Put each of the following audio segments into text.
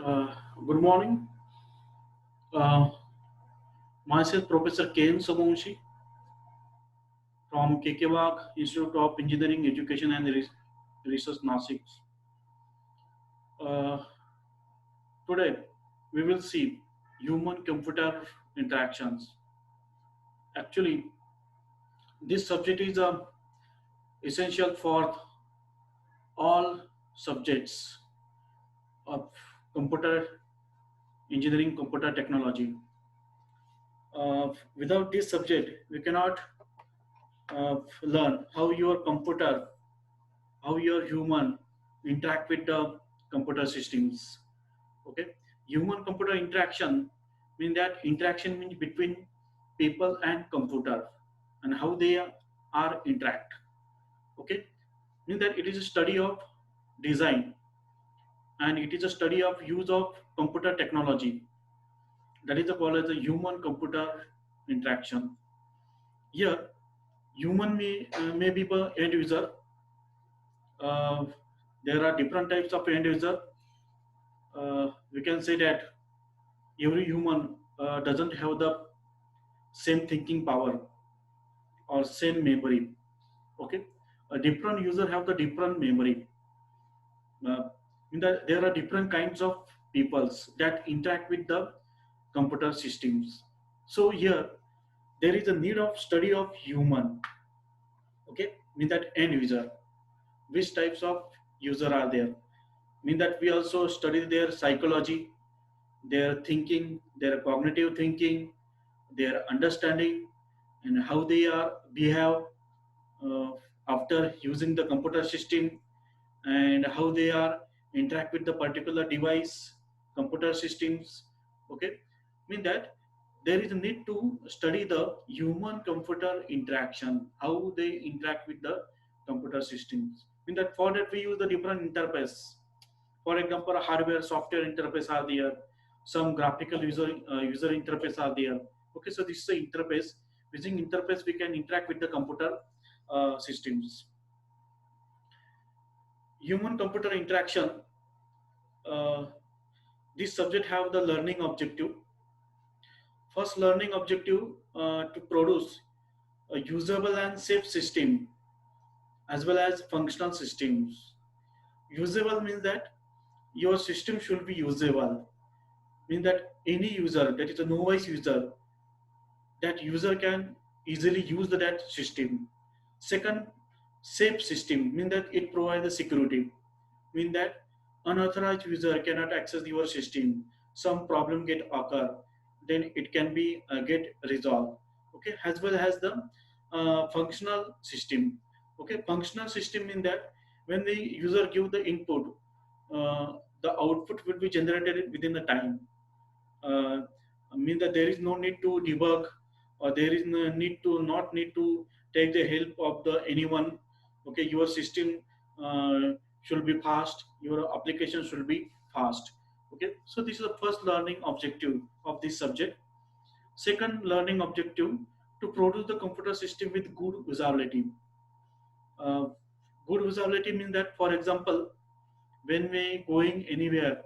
Uh, Good morning. Uh, Myself, Professor K.M. Somunshi from Kekewag Institute of Engineering, Education and Research, Nasik. Uh, Today, we will see human-computer interactions. Actually, this subject is essential for all subjects of computer engineering, computer technology. Without this subject, we cannot learn how your computer, how your human interact with the computer systems. Okay, human computer interaction mean that interaction means between people and computer and how they are interact. Okay, mean that it is a study of design and it is a study of use of computer technology, that is called as a human computer interaction. Here human may be the end user. uh, there are different types of end user. We can say that every human doesn't have the same thinking power or same memory. Okay, a different user have the different memory. In that there are different kinds of peoples that interact with the computer systems. So here there is a need of study of human. Okay, mean that end user, which types of user are there, mean that we also study their psychology, their thinking, their cognitive thinking, their understanding, and how they are behave uh, after using the computer system, and how they are interact with the particular device, computer systems. Okay, mean that there is a need to study the human computer interaction, how they interact with the computer systems. Mean that for that we use the different interface. For example, hardware, software interface are there. Some graphical user interface are there. Okay, so this is the interface. Using interface, we can interact with the computer systems. Human computer interaction. Uh, this subject have the learning objective. First, learning objective to produce a usable and safe system as well as functional systems. Usable means that your system should be usable, mean that any user, that is a novice user, that user can easily use that system. Second, safe system mean that it provides the security, mean that unauthorized user cannot access your system, some problem get occur, then it can be get resolved. Okay, as well as the functional system. Okay, functional system mean that when the user give the input, the output will be generated within the time. uh, mean that there is no need to debug, or there is no need to not need to take the help of the anyone. Okay, your system should be fast, your application should be fast. Okay, so this is the first learning objective of this subject. Second learning objective, to produce the computer system with good usability. uh, Good usability means that, for example, when we going anywhere,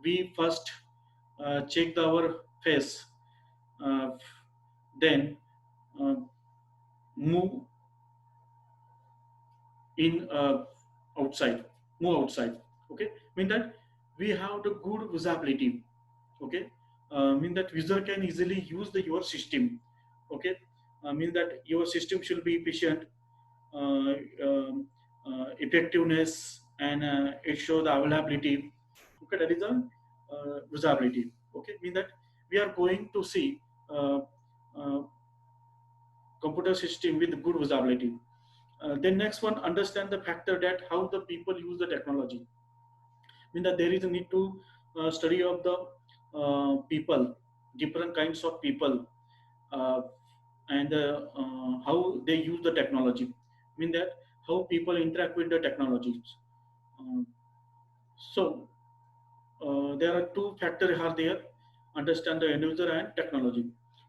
we first check our face, uh, then uh, move in outside, move outside. Okay, mean that we have the good visibility. Okay, mean that user can easily use the your system. Okay, mean that your system should be efficient, uh, effectiveness, and it show the availability. Okay, that is a usability. Okay, mean that we are going to see uh, computer system with good usability. Then next one, understand the factor that how the people use the technology. Mean that there is a need to study of the people, different kinds of people, uh, and how they use the technology. Mean that how people interact with the technologies. Um, so there are two factors are there: understand the end user and technology.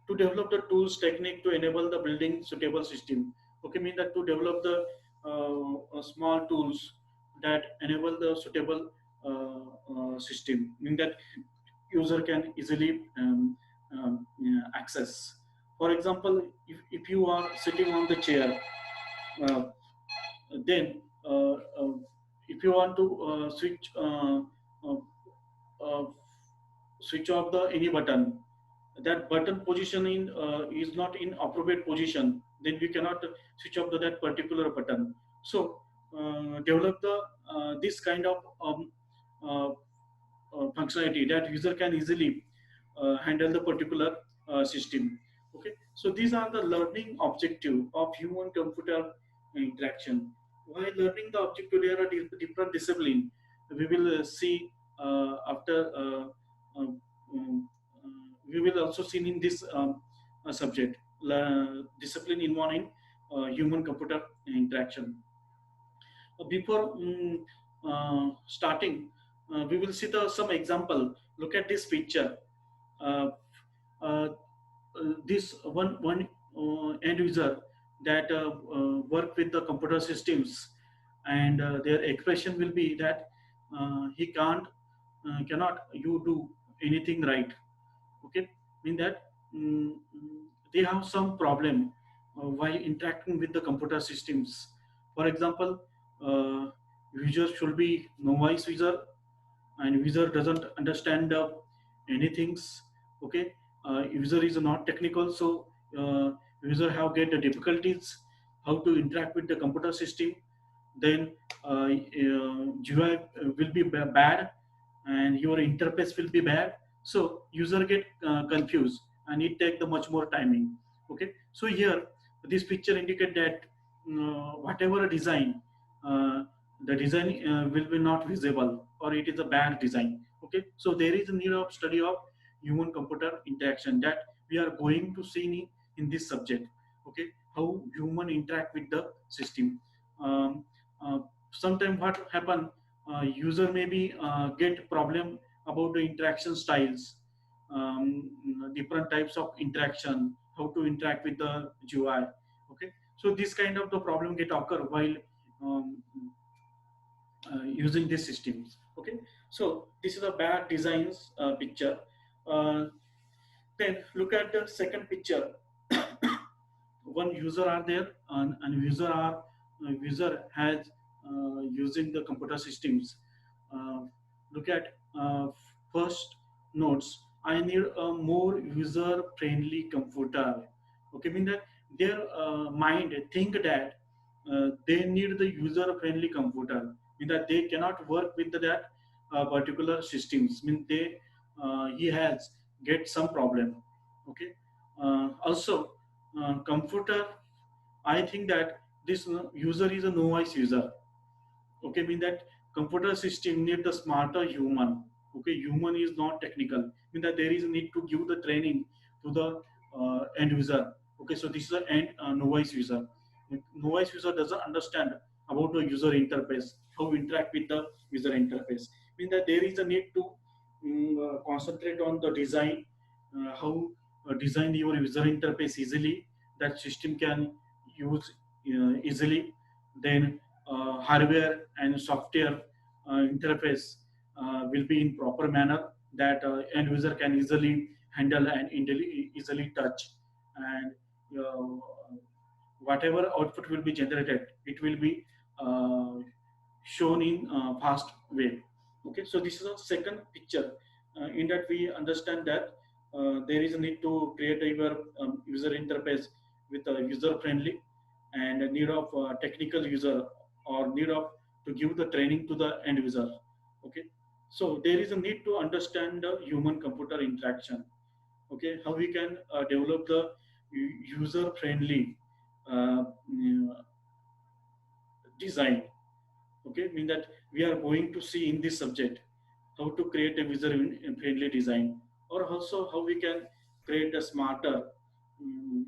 To develop the tools technique to enable the building suitable system. Okay, mean that to develop the small tools that enable the suitable system, meaning that user can easily access. For example, if you are sitting on the chair, uh, then if you want to uh, uh, switch off the any button, that button positioning is not in appropriate position, then we cannot switch off that particular button. So develop the this kind of uh, functionality that user can easily handle the particular system. Okay, so these are the learning objective of human computer interaction. While learning the objective layer at different discipline, we will see after we will also see in this subject discipline involving human computer interaction. Before starting, we will see some example. Look at this picture. Uh, uh, this one end user that work with the computer systems, and their expression will be that he cannot you do anything right. Okay, mean that they have some problem while interacting with the computer systems. For example, uh, user should be novice user, and user doesn't understand anything. Okay, user is not technical, so user have get the difficulties how to interact with the computer system. Then UI will be bad, and your interface will be bad, so user get confused and it take the much more timing. Okay, so here this picture indicate that whatever design, uh, the design will be not visible or it is a bad design. Okay, so there is a need of study of human computer interaction that we are going to see in this subject. Okay, how human interact with the system. um, uh, Sometimes what happen, user maybe get problem about the interaction styles, different types of interaction, how to interact with the UI. Okay, so this kind of the problem get occur while um, using these systems. Okay, so this is a bad designs picture. uh, then look at the second picture. One user are there, and user has using the computer systems. uh, Look at first notes. I need a more user friendly computer. Okay, mean that their mind think that they need the user friendly computer, mean that they cannot work with that particular systems, mean they he has get some problem. Okay, also computer, I think that this user is a novice user. Okay, mean that computer system need the smarter human. Okay, human is not technical, mean that there is a need to give the training to the end user. Okay, so this is an end novice user. Novice user doesn't understand about the user interface, how to interact with the user interface. Mean that there is a need to concentrate on the design, how design your user interface easily, that system can use easily. Then hardware and software interface will be in proper manner, that end user can easily handle and easily touch, and uh, whatever output will be generated, it will be uh, shown in fast way. Okay, so this is a second picture. In that we understand that there is a need to create a your user interface with a user friendly, and a need of technical user, or need of to give the training to the end user. Okay, so there is a need to understand the human computer interaction. Okay, how we can develop the user friendly design. Okay, mean that we are going to see in this subject how to create a user friendly design, or also how we can create a smarter um,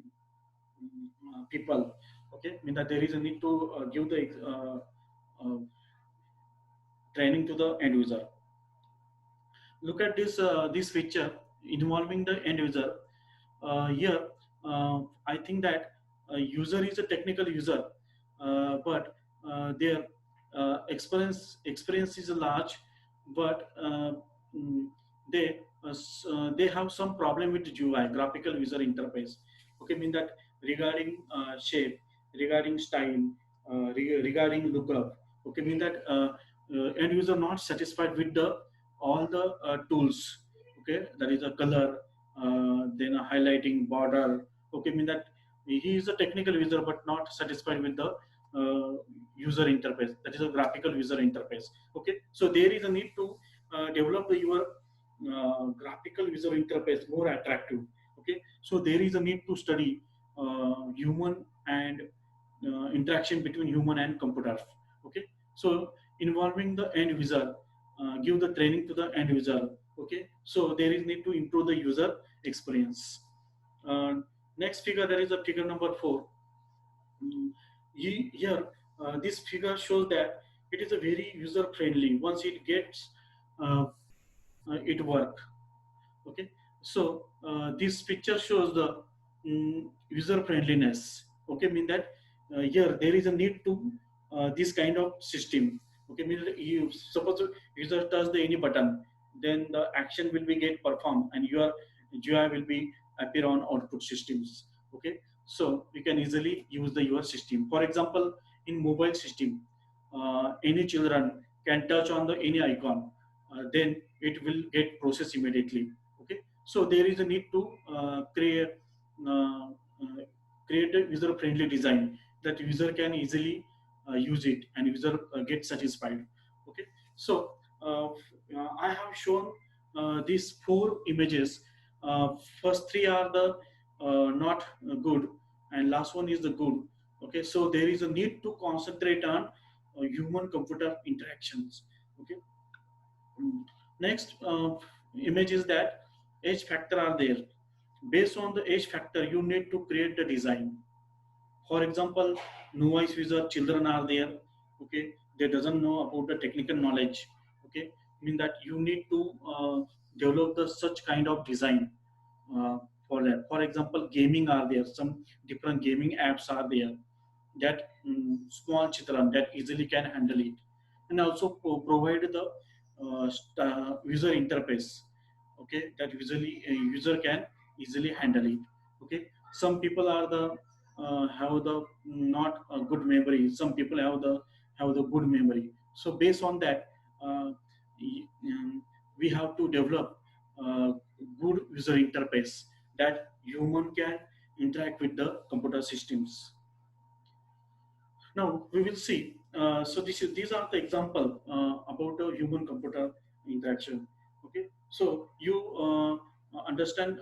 people. Okay, mean that there is a need to give the uh, training to the end user. Look at this picture involving the end user. Here I think that user is a technical user, but their experience is large, but mm, they they have some problem with GUI, graphical user interface. Okay, mean that regarding shape, regarding style, regarding lookup. Okay, mean that end user not satisfied with the all the tools. Okay, that is a color, then a highlighting border. Okay, mean that he is a technical user but not satisfied with the user interface, that is a graphical user interface. Okay, so there is a need to develop your graphical user interface more attractive. Okay, so there is a need to study human and interaction between human and computers. Okay, so involving the end user, give the training to the end user. Okay, so there is need to improve the user experience. uh, Next figure, that is a figure number 4. Mm, Here, this figure shows that it is a very user friendly once it gets uh, it work. Okay, so this picture shows the user friendliness. Okay, mean that here there is a need to this kind of system. Okay, mean that you suppose user touch the any button, then the action will be get performed and your GUI will be appear on output systems. Okay, so you can easily use the your system. For example, in mobile system, any children can touch on the any icon, then it will get processed immediately. Okay, so there is a need to create a user friendly design that user can easily use it and user get satisfied. Okay, so I have shown these 4 images. First 3 are the not good, and last one is the good. Okay, so there is a need to concentrate on human computer interactions. Okay. Mm. Next image is that edge factor are there. Based on the edge factor, you need to create the design. For example, novice user children are there. Okay, they doesn't know about the technical knowledge. Okay, mean that you need to develop the such kind of design uh, for that. For example, gaming are there. Some different gaming apps are there that small children that easily can handle it, and also provide the user interface. Okay, that usually a user can easily handle it. Okay, some people are the have the not a good memory, some people have the good memory. So based on that, uh, we have to develop good user interface that human can interact with the computer systems. Now we will see. So these are the example about the human-computer interaction. Okay, so you understand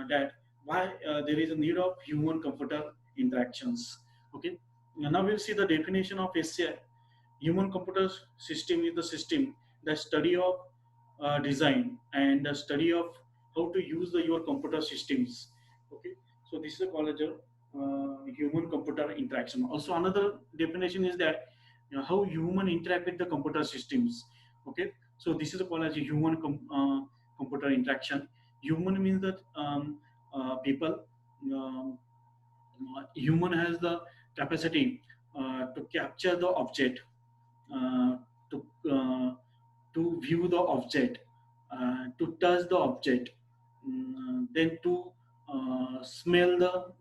that why there is a need of human-computer interactions. Okay, now we'll see the definition of SCI. Human computer system is the system, the study of design and the study of how to use your computer systems. Okay, so this is called as a human computer interaction. Also another definition is that how human interact with the computer systems. Okay, so this is called as a computer interaction. Human means that people, um, human has the capacity to capture the object, uh, to view the object, to touch the object, then to smell the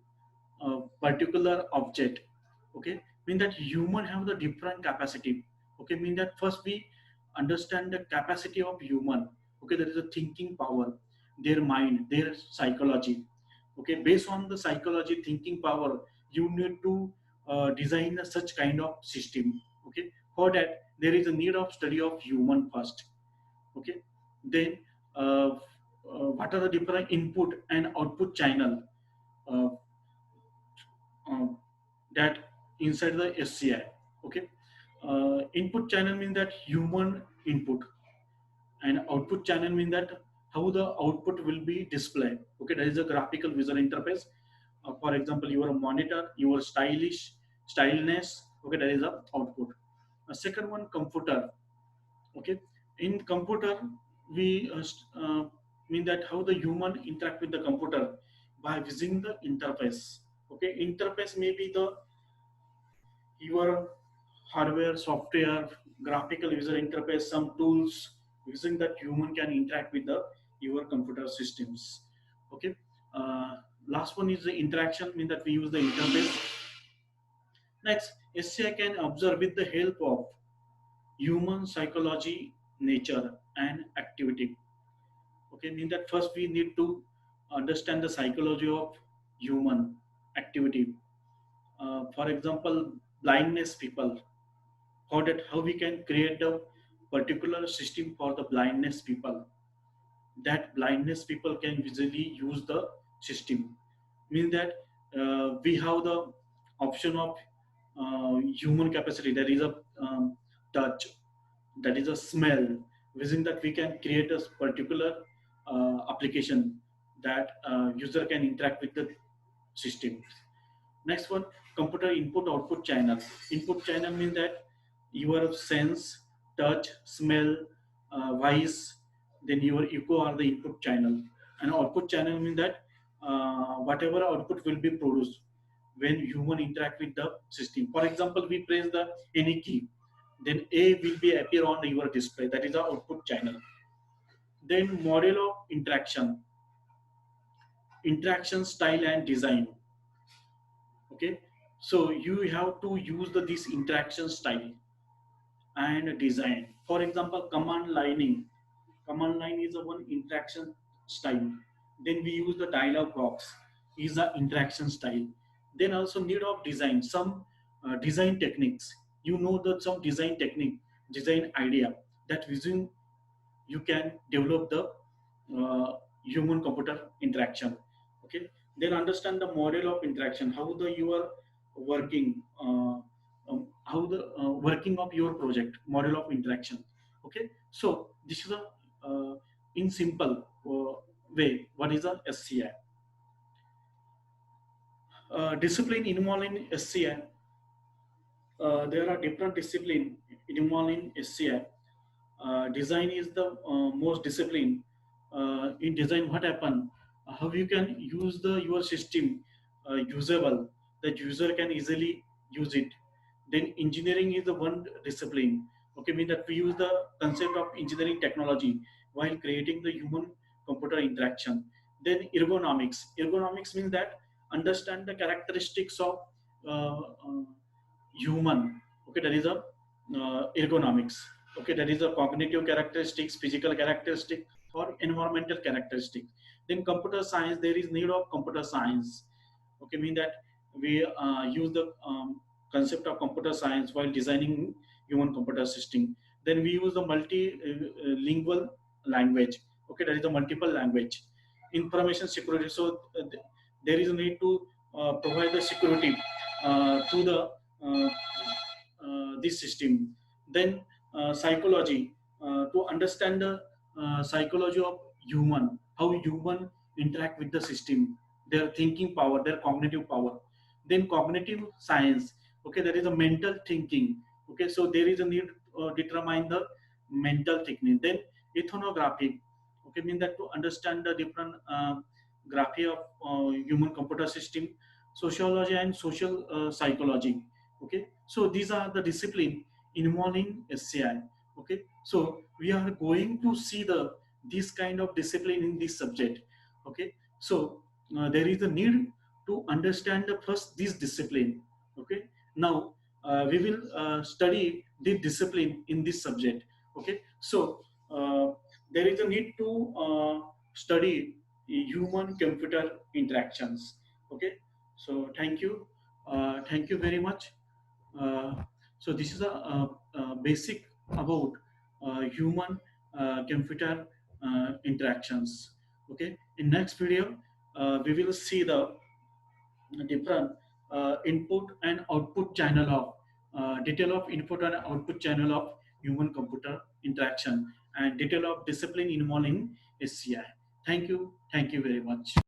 particular object. Okay, mean that human have the different capacity. Okay, mean that first we understand the capacity of human. Okay, there is a thinking power, their mind, their psychology. Okay, based on the psychology, thinking power, you need to design such kind of system. Okay, for that there is a need of study of human first. Okay, then what are the different input and output channel uh, uh, that inside the SCI. Okay, input channel means that human input, and output channel means that how the output will be displayed. Okay, that is a graphical visual interface. For example, your monitor, your styleness. Okay, that is the output. Second one, computer. Okay, in computer we mean that how the human interact with the computer by visiting the interface. Okay, interface may be the your hardware, software, graphical user interface, some tools using that human can interact with the your computer systems. Okay. Uh, Last one is the interaction, mean that we use the interface. Next, SCI can observe with the help of human psychology, nature, and activity. Okay, mean that first we need to understand the psychology of human activity. For example, blindness people. How we can create a particular system for the blindness people. That blindness people can visually use the system. Means that we have the option of human capacity. There is a touch, that is a smell, using that we can create a particular application that user can interact with the system. Next one, computer input output channel. Input channel means that your sense, touch, smell, voice, then your echo are the input channel. And output channel means that whatever output will be produced when human interact with the system. For example, we press the any key, then A will be appear on your display. That is the output channel. Then model of interaction, interaction style and design. Okay, so you have to use this interaction style and design. For example, command lining. Command line is a one interaction style. Then we use the dialog box is the interaction style. Then also need of design, some design techniques. You know that some design technique, design idea that using you can develop the human computer interaction. Okay, then understand the model of interaction, how the you are working, how the working of your project, model of interaction. Okay, so this is a in simple way what is a SCI. Discipline involved in SCI, there are different discipline involved in SCI. Design is the most discipline. In design, what happen? How you can use the your system usable, that user can easily use it. Then engineering is the one discipline. Okay, mean that we use the concept of engineering technology while creating the human computer interaction. Then ergonomics. Ergonomics means that understand the characteristics of uh, uh, human. Okay, that is a ergonomics. Okay, that is a cognitive characteristics, physical characteristic, or environmental characteristic. Then computer science, there is need of computer science. Okay, mean that we use the concept of computer science while designing human computer system. Then we use the multilingual language. Okay, that is the multiple language. Information security. So there is a need to provide the security to the this system. Then psychology, to understand the psychology of human, how human interact with the system, their thinking power, their cognitive power. Then cognitive science. Okay, there is a mental thinking. Okay, so there is a need determine the mental technique. Then ethnographic. Okay, mean that to understand the different graphy of human computer system, sociology and social psychology. Okay, so these are the discipline involved in SCI. Okay, so we are going to see the this kind of discipline in this subject. Okay, so there is a need to understand the first this discipline. Okay, now we will study the discipline in this subject. Okay, so there is a need to study human computer interactions. Okay, so thank you very much. uh, so this is a basic about human computer interactions. Okay, in next video we will see the different input and output channel of detail of input and output channel of human computer interaction, and detail of discipline involving SCI. Thank you very much.